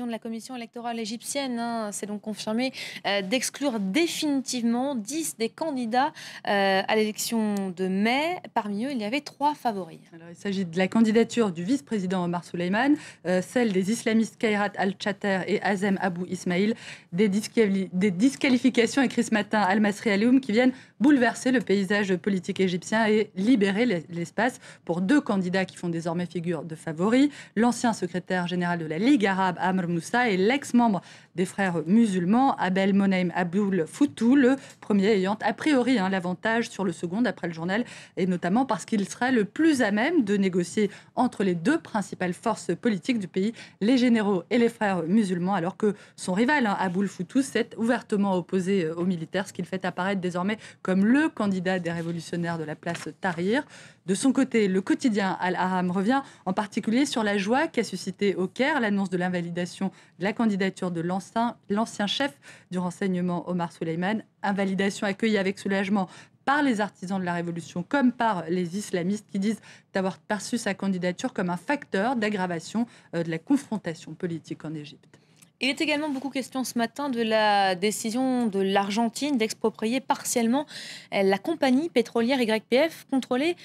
De la commission électorale égyptienne s'est donc confirmé d'exclure définitivement 10 des candidats à l'élection de mai. Parmi eux, il y avait 3 favoris. Alors, il s'agit de la candidature du vice-président Omar Souleyman, celle des islamistes Khairat al-Chater et Azem Abou Ismail, des disqualifications écrites ce matin Al-Masri Alioum qui viennent bouleverser le paysage politique égyptien et libérer l'espace pour 2 candidats qui font désormais figure de favoris, l'ancien secrétaire général de la Ligue arabe Amr Moussa et l'ex-membre des frères musulmans Abel Moneim Aboul Foutou, le premier ayant a priori l'avantage sur le second d'après le journal, et notamment parce qu'il serait le plus à même de négocier entre les 2 principales forces politiques du pays, les généraux et les frères musulmans, alors que son rival Aboul Foutou s'est ouvertement opposé aux militaires, ce qu'il fait apparaître désormais comme le candidat des révolutionnaires de la place Tahrir. De son côté, le quotidien Al-Ahram revient en particulier sur la joie qu'a suscité au Caire l'annonce de l'invalidation de la candidature de l'ancien chef du renseignement Omar Souleyman, invalidation accueillie avec soulagement par les artisans de la révolution comme par les islamistes qui disent avoir perçu sa candidature comme un facteur d'aggravation de la confrontation politique en Égypte. Il est également beaucoup question ce matin de la décision de l'Argentine d'exproprier partiellement la compagnie pétrolière YPF contrôlée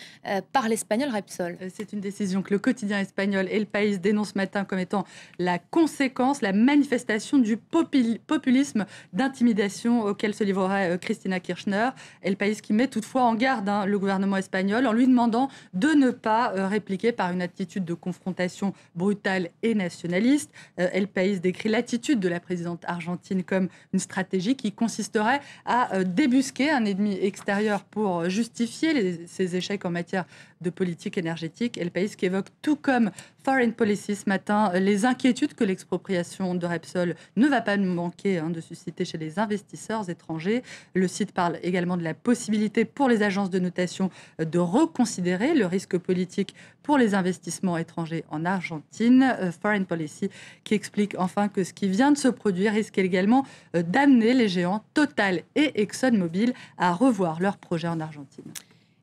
par l'Espagnol Repsol. C'est une décision que le quotidien espagnol El País dénonce ce matin comme étant la conséquence, la manifestation du populisme d'intimidation auquel se livrerait Cristina Kirchner. El País qui met toutefois en garde le gouvernement espagnol en lui demandant de ne pas répliquer par une attitude de confrontation brutale et nationaliste. El País décrit l'attitude de la présidente argentine comme une stratégie qui consisterait à débusquer un ennemi extérieur pour justifier ses échecs en matière de politique énergétique. Et le pays qui évoque, tout comme Foreign Policy ce matin, les inquiétudes que l'expropriation de Repsol ne va pas manquer de susciter chez les investisseurs étrangers. Le site parle également de la possibilité pour les agences de notation de reconsidérer le risque politique pour les investissements étrangers en Argentine. Foreign Policy qui explique enfin que ce qui vient de se produire risque également d'amener les géants Total et ExxonMobil à revoir leurs projets en Argentine.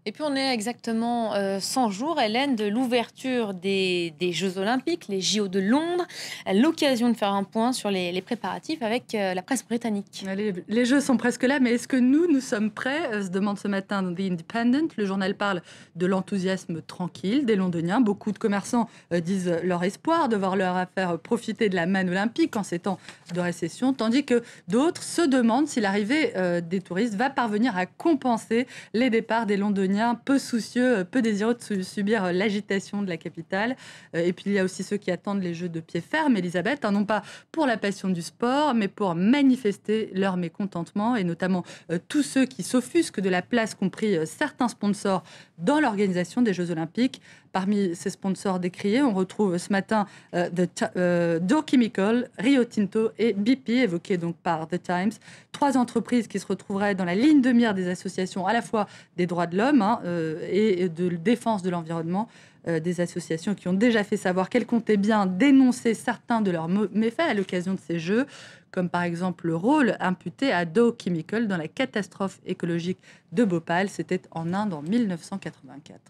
Et puis on est exactement 100 jours, Hélène, de l'ouverture des Jeux Olympiques, les JO de Londres. L'occasion de faire un point sur les préparatifs avec la presse britannique. Les Jeux sont presque là, mais est-ce que nous sommes prêts se demande ce matin The Independent. Le journal parle de l'enthousiasme tranquille des Londoniens. Beaucoup de commerçants disent leur espoir de voir leur affaire profiter de la manne olympique en ces temps de récession, tandis que d'autres se demandent si l'arrivée des touristes va parvenir à compenser les départs des Londoniens peu soucieux, peu désireux de subir l'agitation de la capitale. Et puis il y a aussi ceux qui attendent les Jeux de pied ferme, Elisabeth, non pas pour la passion du sport, mais pour manifester leur mécontentement, et notamment tous ceux qui s'offusquent de la place qu'ont pris certains sponsors dans l'organisation des Jeux Olympiques. Parmi ces sponsors décriés, on retrouve ce matin Dow Chemical, Rio Tinto et BP, évoqués donc par The Times. 3 entreprises qui se retrouveraient dans la ligne de mire des associations à la fois des droits de l'homme et de défense de l'environnement. Des associations qui ont déjà fait savoir qu'elles comptaient bien dénoncer certains de leurs méfaits à l'occasion de ces Jeux, comme par exemple le rôle imputé à Dow Chemical dans la catastrophe écologique de Bhopal. C'était en Inde en 1984.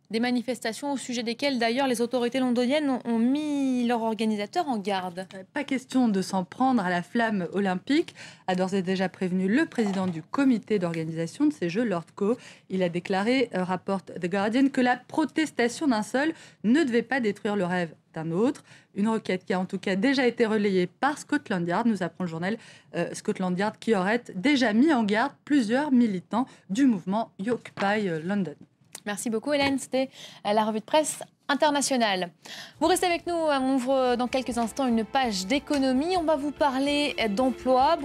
Des manifestations au sujet desquelles, d'ailleurs, les autorités londoniennes ont mis leurs organisateurs en garde. Pas question de s'en prendre à la flamme olympique, a d'ores et déjà prévenu le président du comité d'organisation de ces Jeux, Lord Coe. Il a déclaré, rapporte The Guardian, que la protestation d'un seul ne devait pas détruire le rêve d'un autre. Une requête qui a en tout cas déjà été relayée par Scotland Yard, nous apprend le journal Scotland Yard, qui aurait déjà mis en garde plusieurs militants du mouvement Occupy London. Merci beaucoup Hélène, c'était la revue de presse internationale. Vous restez avec nous, on ouvre dans quelques instants une page d'économie. On va vous parler d'emploi.